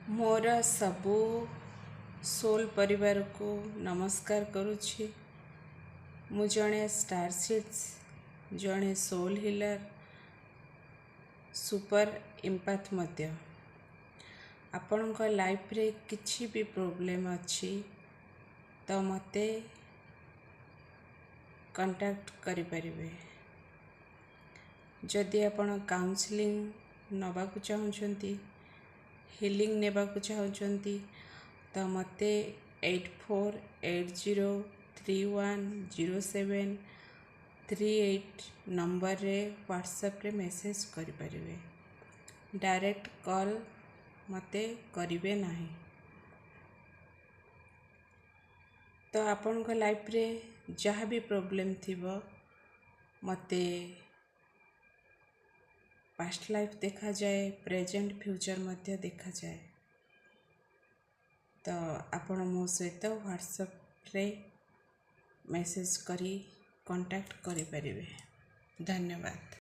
मोर सबू सोल परिवार को नमस्कार करुछि। मु जणे स्टार सीड्स जणे सोल हिलर सुपर इम्पैक्ट मध्य आपणक लाइफ रे किछि भी प्रॉब्लम अछि तो मते कांटेक्ट करि परिबे। जदि आपण काउंसलिंग नबाकु चाहुचंती हिलिंग नेबाकु चाहुचंती तो मते 8480310738 नंबर रे व्हाट्सएप रे मेसेज करि परिबे। डायरेक्ट कॉल मते करिवे नाही। तो आपन को लाइफ रे जहाँ भी प्रॉब्लम थिबो मते पास्ट लाइफ देखा जाए, प्रेजेंट फ्यूचर मध्य देखा जाए। तो आपण मो सहित व्हाट्सएप रे मेसेज करी कांटेक्ट करि परिबे। धन्यवाद।